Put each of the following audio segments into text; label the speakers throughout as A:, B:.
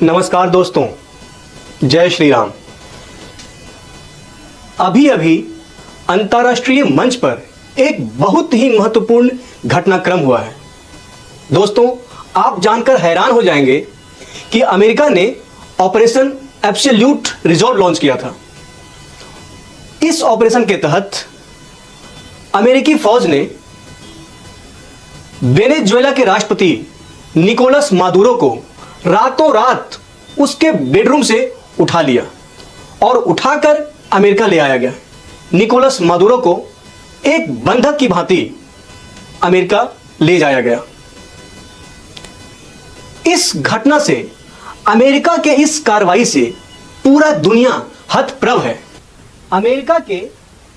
A: नमस्कार दोस्तों, जय श्री राम। अभी अभी अंतर्राष्ट्रीय मंच पर एक बहुत ही महत्वपूर्ण घटनाक्रम हुआ है। दोस्तों, आप जानकर हैरान हो जाएंगे कि अमेरिका ने ऑपरेशन एब्सोल्यूट रिजॉल्व लॉन्च किया था। इस ऑपरेशन के तहत अमेरिकी फौज ने वेनेजुएला के राष्ट्रपति निकोलस मादुरो को रातों रात उसके बेडरूम से उठा लिया और उठाकर अमेरिका ले आया गया। निकोलस मादुरो को एक बंधक की भांति अमेरिका ले जाया गया। इस घटना से, अमेरिका के इस कार्रवाई से पूरा दुनिया हतप्रभ है। अमेरिका के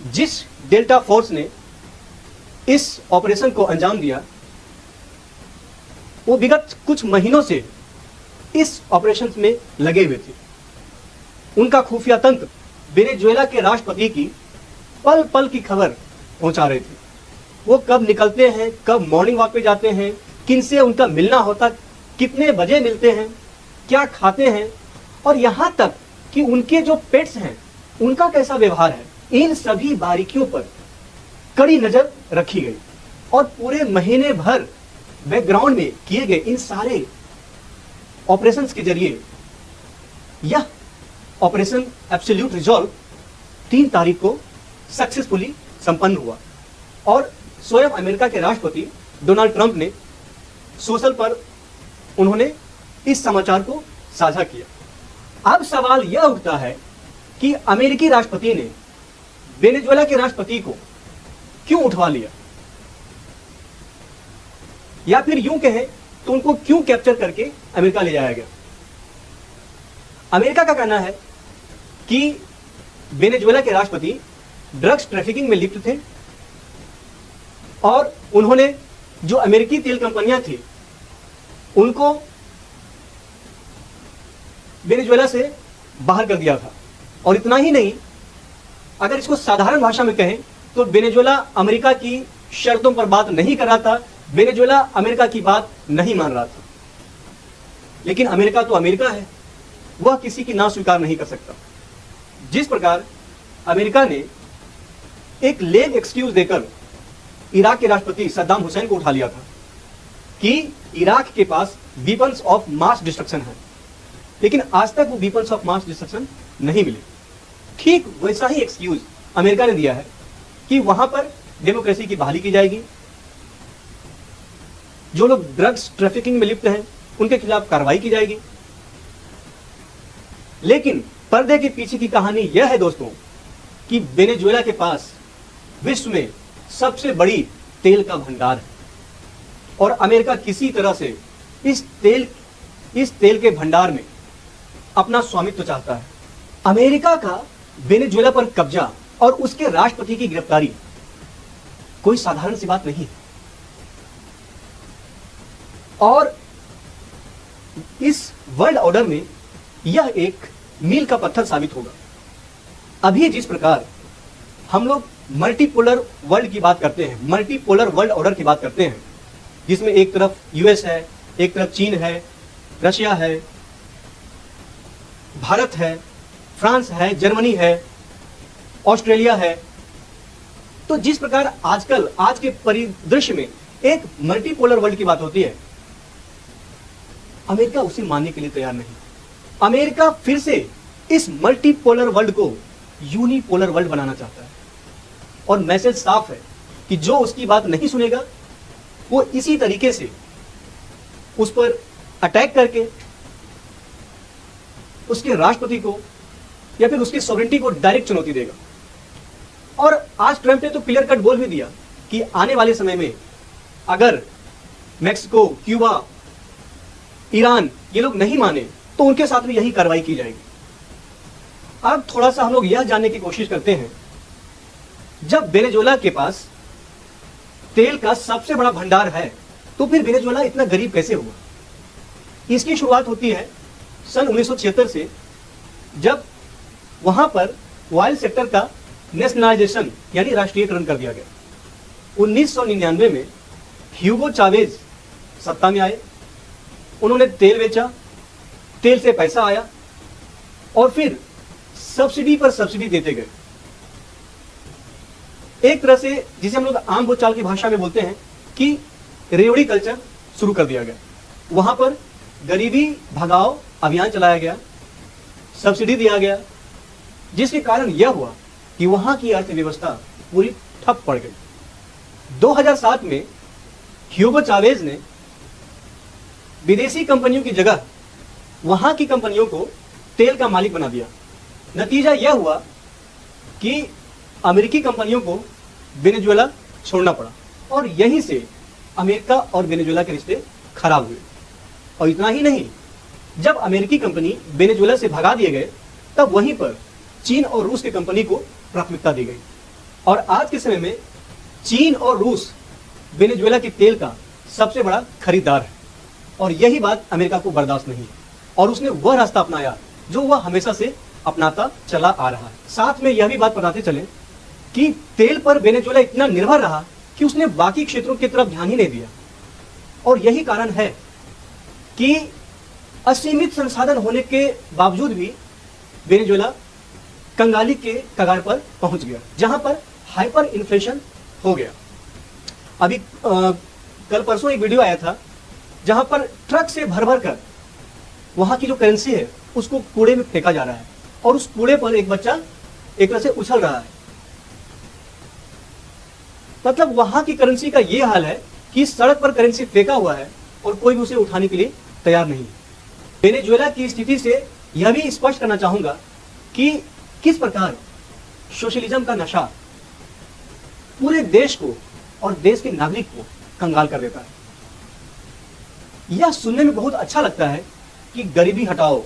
A: जिस डेल्टा फोर्स ने इस ऑपरेशन को अंजाम दिया, वो विगत कुछ महीनों से इस ऑपरेशन में लगे हुए थे। उनका खुफिया तंत्र वेनेजुएला के राष्ट्रपति की पल पल की खबर पहुंचा रहे थे। वो कब निकलते हैं, कब मॉर्निंग वॉक पे जाते हैं, किनसे उनका मिलना होता, कितने बजे मिलते हैं, क्या खाते हैं, और यहां तक कि उनके जो पेट्स हैं उनका कैसा व्यवहार है, इन सभी बारीकियों पर कड़ी नजर रखी गई। और पूरे महीने भर बैकग्राउंड में किए गए इन सारे ऑपरेशंस के जरिए यह ऑपरेशन एब्सोल्यूट रिजॉल्व 3 तारीख को सक्सेसफुली संपन्न हुआ और स्वयं अमेरिका के राष्ट्रपति डोनाल्ड ट्रंप ने सोशल पर उन्होंने इस समाचार को साझा किया। अब सवाल यह उठता है कि अमेरिकी राष्ट्रपति ने वेनेजुएला के राष्ट्रपति को क्यों उठवा लिया, या फिर यूं कहें तो उनको क्यों कैप्चर करके अमेरिका ले जाया गया। अमेरिका का कहना है कि वेनेजुएला के राष्ट्रपति ड्रग्स ट्रैफिकिंग में लिप्त थे और उन्होंने जो अमेरिकी तेल कंपनियां थी उनको वेनेजुएला से बाहर कर दिया था। और इतना ही नहीं, अगर इसको साधारण भाषा में कहें तो वेनेजुएला अमेरिका की शर्तों पर बात नहीं कर रहा था, वेनेजुएला अमेरिका की बात नहीं मान रहा था। लेकिन अमेरिका तो अमेरिका है, वह किसी की ना स्वीकार नहीं कर सकता। जिस प्रकार अमेरिका ने एक लेग एक्सक्यूज देकर इराक के राष्ट्रपति सद्दाम हुसैन को उठा लिया था कि इराक के पास वीपन्स ऑफ मास डिस्ट्रक्शन है, लेकिन आज तक वो वीपन्स ऑफ मास डिस्ट्रक्शन नहीं मिले। ठीक वैसा ही एक्सक्यूज अमेरिका ने दिया है कि वहां पर डेमोक्रेसी की बहाली की जाएगी, जो लोग ड्रग्स ट्रैफिकिंग में लिप्त हैं उनके खिलाफ कार्रवाई की जाएगी। लेकिन पर्दे के पीछे की कहानी यह है दोस्तों कि वेनेजुएला के पास विश्व में सबसे बड़ी तेल का भंडार है और अमेरिका किसी तरह से इस तेल के भंडार में अपना स्वामित्व चाहता है। अमेरिका का वेनेजुएला पर कब्जा और उसके राष्ट्रपति की गिरफ्तारी कोई साधारण सी बात नहीं है। और इस वर्ल्ड ऑर्डर में यह एक मील का पत्थर साबित होगा। अभी जिस प्रकार हम लोग मल्टीपोलर वर्ल्ड की बात करते हैं, मल्टीपोलर वर्ल्ड ऑर्डर की बात करते हैं, जिसमें एक तरफ यूएस है, एक तरफ चीन है, रशिया है, भारत है, फ्रांस है, जर्मनी है, ऑस्ट्रेलिया है। तो जिस प्रकार आजकल आज के परिदृश्य में एक मल्टीपोलर वर्ल्ड की बात होती है, अमेरिका उसे मानने के लिए तैयार नहीं। अमेरिका फिर से इस मल्टीपोलर वर्ल्ड को यूनिपोलर वर्ल्ड बनाना चाहता है और मैसेज साफ है कि जो उसकी बात नहीं सुनेगा वो इसी तरीके से उस पर अटैक करके उसके राष्ट्रपति को या फिर उसकी सॉवरेनिटी को डायरेक्ट चुनौती देगा। और आज ट्रंप ने तो क्लियर कट बोल भी दिया कि आने वाले समय में अगर मैक्सिको, क्यूबा, ईरान ये लोग नहीं माने तो उनके साथ भी यही कार्रवाई की जाएगी। अब थोड़ा सा हम लोग यह जानने की कोशिश करते हैं, जब वेनेजुएला के पास तेल का सबसे बड़ा भंडार है तो फिर वेनेजुएला इतना गरीब कैसे हुआ? इसकी शुरुआत होती है सन 1976 से, जब वहां पर ऑयल सेक्टर का नेशनलाइजेशन यानी राष्ट्रीयकरण कर दिया गया। 1999 में ह्यूगो चावेज सत्ता में आए। उन्होंने तेल बेचा, तेल से पैसा आया और फिर सब्सिडी पर सब्सिडी देते गए। एक तरह से जिसे हम लोग आम बोलचाल की भाषा में बोलते हैं कि रेवड़ी कल्चर शुरू कर दिया गया। वहां पर गरीबी भगाओ अभियान चलाया गया, सब्सिडी दिया गया, जिसके कारण यह हुआ कि वहां की अर्थव्यवस्था पूरी ठप पड़ गई। 2007 में ह्यूगो चावेज ने विदेशी कंपनियों की जगह वहां की कंपनियों को तेल का मालिक बना दिया। नतीजा यह हुआ कि अमेरिकी कंपनियों को वेनेजुएला छोड़ना पड़ा और यहीं से अमेरिका और वेनेजुएला के रिश्ते खराब हुए। और इतना ही नहीं, जब अमेरिकी कंपनी वेनेजुएला से भगा दिए गए तब वहीं पर चीन और रूस की कंपनी को प्राथमिकता दी गई। और आज के समय में चीन और रूस वेनेजुएला के तेल का सबसे बड़ा खरीदार है और यही बात अमेरिका को बर्दाश्त नहीं है और उसने वह रास्ता अपनाया जो वह हमेशा से अपनाता चला आ रहा है। साथ में यह भी बात बताते चले कि तेल पर वेनेजुएला इतना निर्भर रहा कि उसने बाकी क्षेत्रों की तरफ ध्यान ही नहीं दिया और यही कारण है कि असीमित संसाधन होने के बावजूद भी वेनेजुएला कंगाली के कगार पर पहुंच गया, जहां पर हाइपर इन्फ्लेशन हो गया। अभी कल परसों एक वीडियो आया था जहां पर ट्रक से भर भर कर वहां की जो करेंसी है उसको कूड़े में फेंका जा रहा है और उस कूड़े पर एक बच्चा एक तरह से उछल रहा है। मतलब वहां की करेंसी का यह हाल है कि सड़क पर करेंसी फेंका हुआ है और कोई भी उसे उठाने के लिए तैयार नहीं है। वेनेजुएला की स्थिति से यह भी स्पष्ट करना चाहूंगा कि किस प्रकार सोशलिज्म का नशा पूरे देश को और देश के नागरिक को कंगाल कर देता है। यह सुनने में बहुत अच्छा लगता है कि गरीबी हटाओ,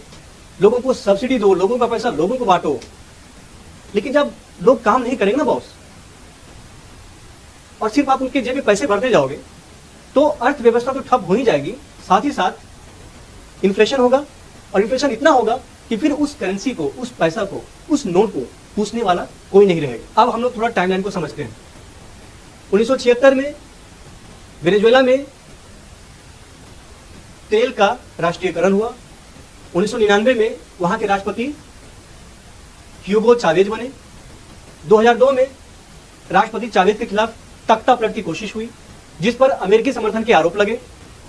A: लोगों को सब्सिडी दो, लोगों का पैसा लोगों को बांटो, लेकिन जब लोग काम नहीं करेंगे ना बॉस और सिर्फ आप उनके जेब में पैसे भरते जाओगे तो अर्थव्यवस्था तो ठप हो ही जाएगी, साथ ही साथ इन्फ्लेशन होगा और इन्फ्लेशन इतना होगा कि फिर उस करेंसी को, उस पैसा को, उस नोट को पूछने वाला कोई नहीं रहेगा। अब हम लोग थोड़ा टाइमलाइन को समझते हैं। 1976 में वेनेजुएला में तेल का राष्ट्रीयकरण हुआ। 1999 में वहां के राष्ट्रपति ह्यूगो चावेज बने। 2002 में राष्ट्रपति चावेज के खिलाफ तख्ता पलट की कोशिश हुई जिस पर अमेरिकी समर्थन के आरोप लगे।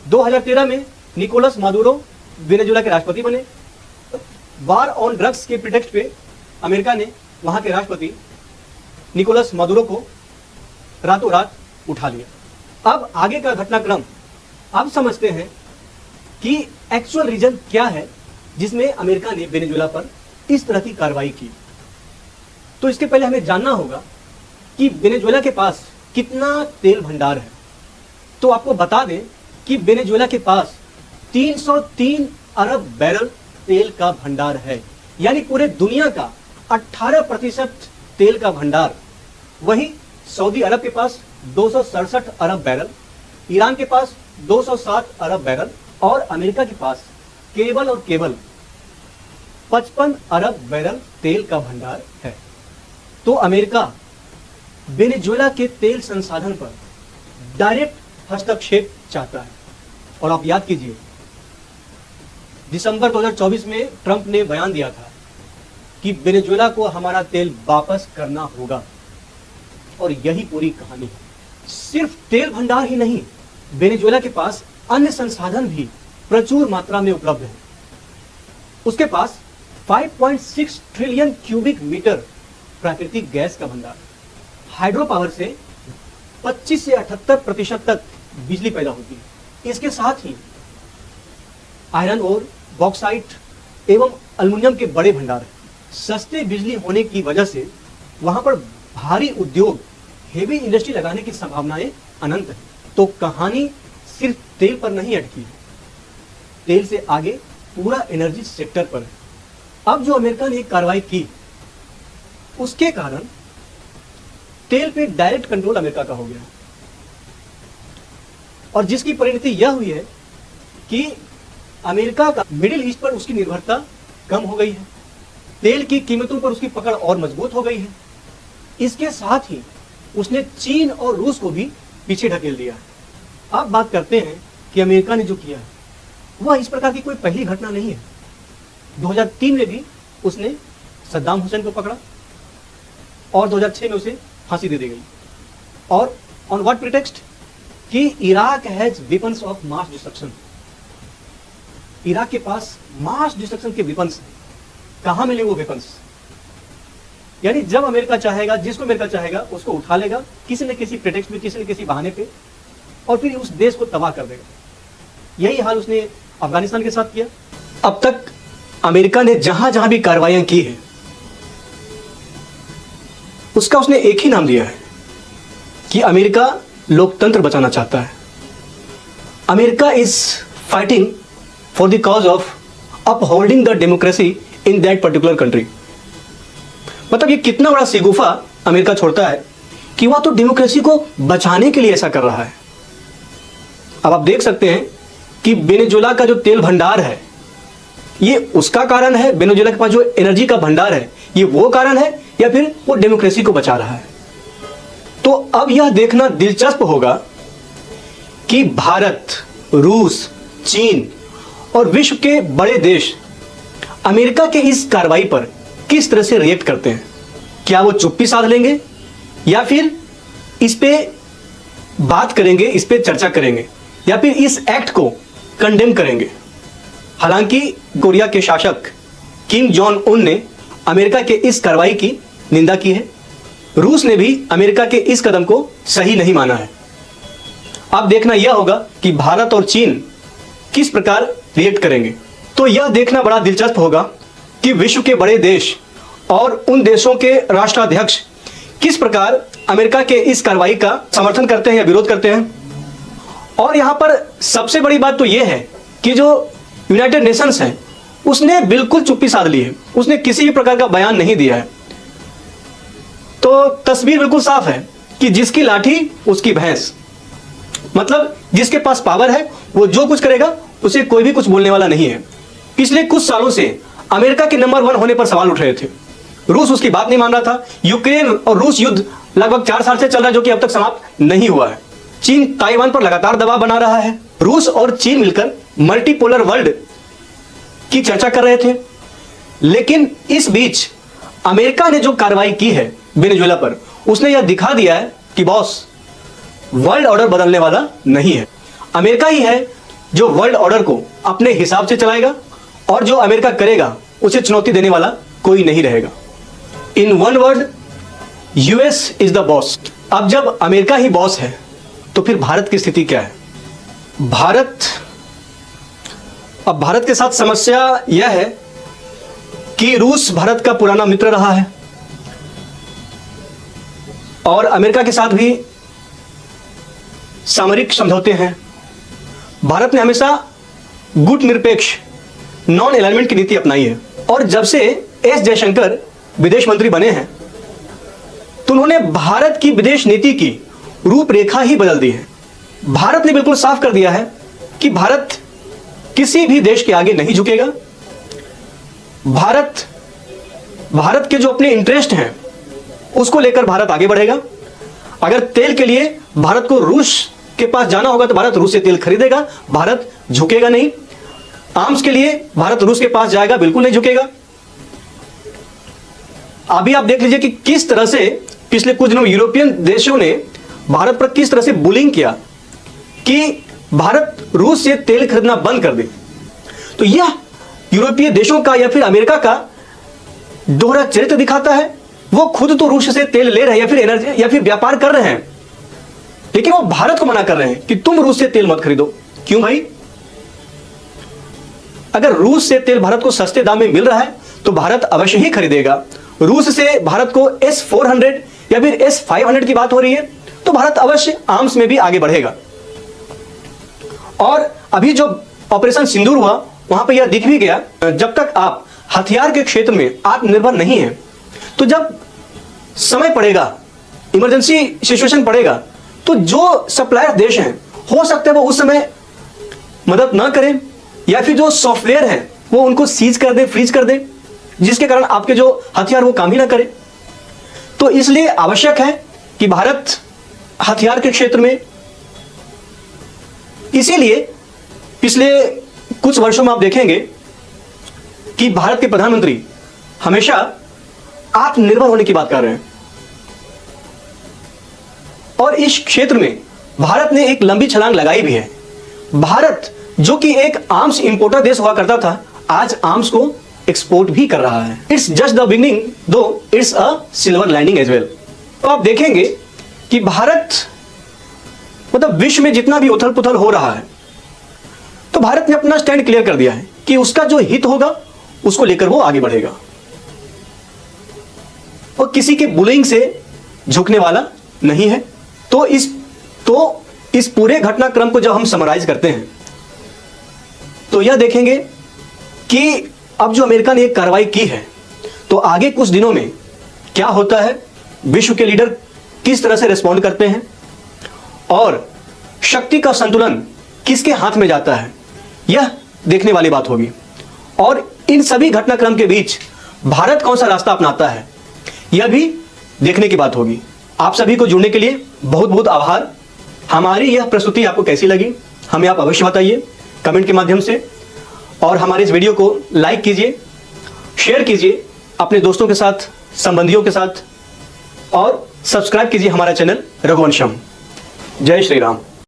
A: 2013 में निकोलस मादुरो वेनेजुएला के राष्ट्रपति बने। वार ऑन ड्रग्स के प्रिटेक्स्ट पे अमेरिका ने वहां के राष्ट्रपति निकोलस मादुरो को रातों रात उठा लिया। अब आगे का घटनाक्रम अब समझते हैं कि एक्चुअल रीजन क्या है जिसमें अमेरिका ने वेनेजुएला पर इस तरह की कार्रवाई की। तो इसके पहले हमें जानना होगा कि वेनेजुएला के पास कितना तेल भंडार है। तो आपको बता दें कि वेनेजुएला के पास 303 अरब बैरल तेल का भंडार है, यानी पूरे दुनिया का 18% तेल का भंडार। वहीं सऊदी अरब के पास 267 अरब बैरल, ईरान के पास 207 अरब बैरल और अमेरिका के पास केवल और केवल 55 अरब बैरल तेल का भंडार है। तो अमेरिका वेनेजुएला के तेल संसाधन पर डायरेक्ट हस्तक्षेप चाहता है। और आप याद कीजिए, दिसंबर 2024 में ट्रंप ने बयान दिया था कि वेनेजुएला को हमारा तेल वापस करना होगा और यही पूरी कहानी है। सिर्फ तेल भंडार ही नहीं, वेनेजुएला के पास अन्य संसाधन भी प्रचुर मात्रा में उपलब्ध है। उसके पास 5.6 ट्रिलियन क्यूबिक मीटर प्राकृतिक गैस का भंडार, हाइड्रो पावर से 25 से 78% तक बिजली पैदा होती है। इसके साथ ही आयरन और बॉक्साइट एवं अल्युमिनियम के बड़े भंडार हैं। सस्ते बिजली होने की वजह से वहां पर भारी उद्योग, हेवी इंडस्ट्री लगाने की संभावनाएं अनंत है। तो कहानी सिर्फ तेल पर नहीं अटकी है, तेल से आगे पूरा एनर्जी सेक्टर पर है। अब जो अमेरिका ने कार्रवाई की उसके कारण तेल पे डायरेक्ट कंट्रोल अमेरिका का हो गया और जिसकी परिणति यह हुई है कि अमेरिका का मिडिल ईस्ट पर उसकी निर्भरता कम हो गई है, तेल की कीमतों पर उसकी पकड़ और मजबूत हो गई है। इसके साथ ही उसने चीन और रूस को भी पीछे ढकेल दिया। अब बात करते हैं कि अमेरिका ने जो किया है वह इस प्रकार की कोई पहली घटना नहीं है। 2003 में भी उसने सद्दाम हुसैन को पकड़ा और 2006 में उसे फांसी दे दी गई। और ऑन व्हाट प्रिटेक्स्ट कि Iraq has weapons of mass destruction. Iraq के पास मास डिस्ट्रक्शन के वेपन्स हैं। कहां मिले वो वेपन्स? यानी जब अमेरिका चाहेगा, जिसको अमेरिका चाहेगा उसको उठा लेगा किसी न किसी प्रिटेक्स्ट में, किसी न किसी बहाने पे, और फिर उस देश को तबाह कर देगा। यही हाल उसने अफगानिस्तान के साथ किया। अब तक अमेरिका ने जहां जहां भी कार्रवाइयां की है उसका उसने एक ही नाम दिया है कि अमेरिका लोकतंत्र बचाना चाहता है। America is fighting for the cause of upholding the democracy in that particular country. मतलब ये कितना बड़ा सिगुफा अमेरिका छोड़ता है कि वह तो डेमोक्रेसी को बचाने के लिए ऐसा कर रहा है। अब आप देख सकते हैं कि वेनेजुएला का जो तेल भंडार है ये उसका कारण है, वेनेजुएला के पास जो एनर्जी का भंडार है ये वो कारण है, या फिर वो डेमोक्रेसी को बचा रहा है। तो अब यह देखना दिलचस्प होगा कि भारत, रूस, चीन और विश्व के बड़े देश अमेरिका के इस कार्रवाई पर किस तरह से रिएक्ट करते हैं। क्या वो चुप्पी साध लेंगे या फिर इस पे बात करेंगे, इस पे चर्चा करेंगे, या फिर इस एक्ट को कंडेम करेंगे। हालांकि कोरिया के शासक किम जोंग उन ने अमेरिका के इस कार्रवाई की निंदा की है। रूस ने भी अमेरिका के इस कदम को सही नहीं माना है। अब देखना यह होगा कि भारत और चीन किस प्रकार रिएक्ट करेंगे। तो यह देखना बड़ा दिलचस्प होगा कि विश्व के बड़े देश और उन देशों के राष्ट्राध्यक्ष किस प्रकार अमेरिका के इस कार्रवाई का समर्थन करते हैं या विरोध करते हैं। और यहां पर सबसे बड़ी बात तो यह है कि जो यूनाइटेड नेशंस है उसने बिल्कुल चुप्पी साध ली है, उसने किसी भी प्रकार का बयान नहीं दिया है। तो तस्वीर बिल्कुल साफ है कि जिसकी लाठी उसकी भैंस। मतलब जिसके पास पावर है वो जो कुछ करेगा उसे कोई भी कुछ बोलने वाला नहीं है। पिछले कुछ सालों से अमेरिका के नंबर 1 होने पर सवाल उठ रहे थे। रूस उसकी बात नहीं मान रहा था। यूक्रेन और रूस युद्ध लगभग 4 साल से चल रहा है जो कि अब तक समाप्त नहीं हुआ है। चीन ताइवान पर लगातार दबाव बना रहा है। रूस और चीन मिलकर मल्टीपोलर वर्ल्ड की चर्चा कर रहे थे। लेकिन इस बीच अमेरिका ने जो कार्रवाई की है वेनेजुएला पर, उसने यह दिखा दिया है कि बॉस, वर्ल्ड ऑर्डर बदलने वाला नहीं है। अमेरिका ही है जो वर्ल्ड ऑर्डर को अपने हिसाब से चलाएगा और जो अमेरिका करेगा उसे चुनौती देने वाला कोई नहीं रहेगा। In one word, US is the boss. अब जब अमेरिका ही बॉस है तो फिर भारत की स्थिति क्या है? अब भारत के साथ समस्या यह है कि रूस भारत का पुराना मित्र रहा है और अमेरिका के साथ भी सामरिक समझौते हैं। भारत ने हमेशा गुट निरपेक्ष, नॉन अलाइनमेंट की नीति अपनाई है। और जब से एस जयशंकर विदेश मंत्री बने हैं तो उन्होंने भारत की विदेश नीति की रूपरेखा ही बदल दी है। भारत ने बिल्कुल साफ कर दिया है कि भारत किसी भी देश के आगे नहीं झुकेगा। भारत के जो अपने इंटरेस्ट हैं उसको लेकर भारत आगे बढ़ेगा। अगर तेल के लिए भारत को रूस के पास जाना होगा तो भारत रूस से तेल खरीदेगा, भारत झुकेगा नहीं। आर्म्स के लिए भारत रूस के पास जाएगा, बिल्कुल नहीं झुकेगा। अभी आप देख लीजिए कि किस तरह से पिछले कुछ दिनों यूरोपियन देशों ने भारत पर किस तरह से बुलिंग किया कि भारत रूस से तेल खरीदना बंद कर दे। तो यह यूरोपीय देशों का या फिर अमेरिका का दोहरा चरित्र दिखाता है। वो खुद तो रूस से तेल ले रहे हैं या फिर एनर्जी या फिर व्यापार कर रहे हैं, लेकिन वो भारत को मना कर रहे हैं कि तुम रूस से तेल मत खरीदो। क्यों भाई? अगर रूस से तेल भारत को सस्ते दाम में मिल रहा है तो भारत अवश्य ही खरीदेगा। रूस से भारत को S-400 या फिर S-500 की बात हो रही है तो भारत अवश्य आर्म्स में भी आगे बढ़ेगा। और अभी जो ऑपरेशन सिंदूर हुआ वहां पर यह दिख भी गया, जब तक आप हथियार के क्षेत्र में आत्मनिर्भर नहीं है तो जब समय पड़ेगा, इमरजेंसी सिचुएशन पड़ेगा, तो जो सप्लायर देश हैं हो सकता है वो उस समय मदद ना करें या फिर जो सॉफ्टवेयर है वो उनको सीज कर दे, फ्रीज कर दे, जिसके कारण आपके जो हथियार वो काम ही ना करे। तो इसलिए आवश्यक है कि भारत हथियार के क्षेत्र में, इसीलिए पिछले कुछ वर्षों में आप देखेंगे कि भारत के प्रधानमंत्री हमेशा आत्मनिर्भर होने की बात कर रहे हैं। और इस क्षेत्र में भारत ने एक लंबी छलांग लगाई भी है। भारत जो कि एक आर्म्स इंपोर्टर देश हुआ करता था, आज आर्म्स को एक्सपोर्ट भी कर रहा है। It's just the beginning, though it's a silver lining as well. तो आप देखेंगे कि भारत मतलब विश्व में जितना भी उथल पुथल हो रहा है, तो भारत ने अपना स्टैंड क्लियर कर दिया है कि उसका जो हित होगा उसको लेकर वो आगे बढ़ेगा और किसी के बुलिंग से झुकने वाला नहीं है। तो इस पूरे घटनाक्रम को जब हम समराइज करते हैं तो यह देखेंगे कि अब जो अमेरिका ने एक कार्रवाई की है, तो आगे कुछ दिनों में क्या होता है, विश्व के लीडर किस तरह से रिस्पॉन्ड करते हैं और शक्ति का संतुलन किसके हाथ में जाता है, यह देखने वाली बात होगी। और इन सभी घटनाक्रम के बीच भारत कौन सा रास्ता अपनाता है, यह भी देखने की बात होगी। आप सभी को जुड़ने के लिए बहुत बहुत आभार। हमारी यह प्रस्तुति आपको कैसी लगी हमें आप अवश्य बताइए कमेंट के माध्यम से, और हमारे इस वीडियो को लाइक कीजिए, शेयर कीजिए अपने दोस्तों के साथ, संबंधियों के साथ, और सब्सक्राइब कीजिए हमारा चैनल रघुवंशम। जय श्री राम।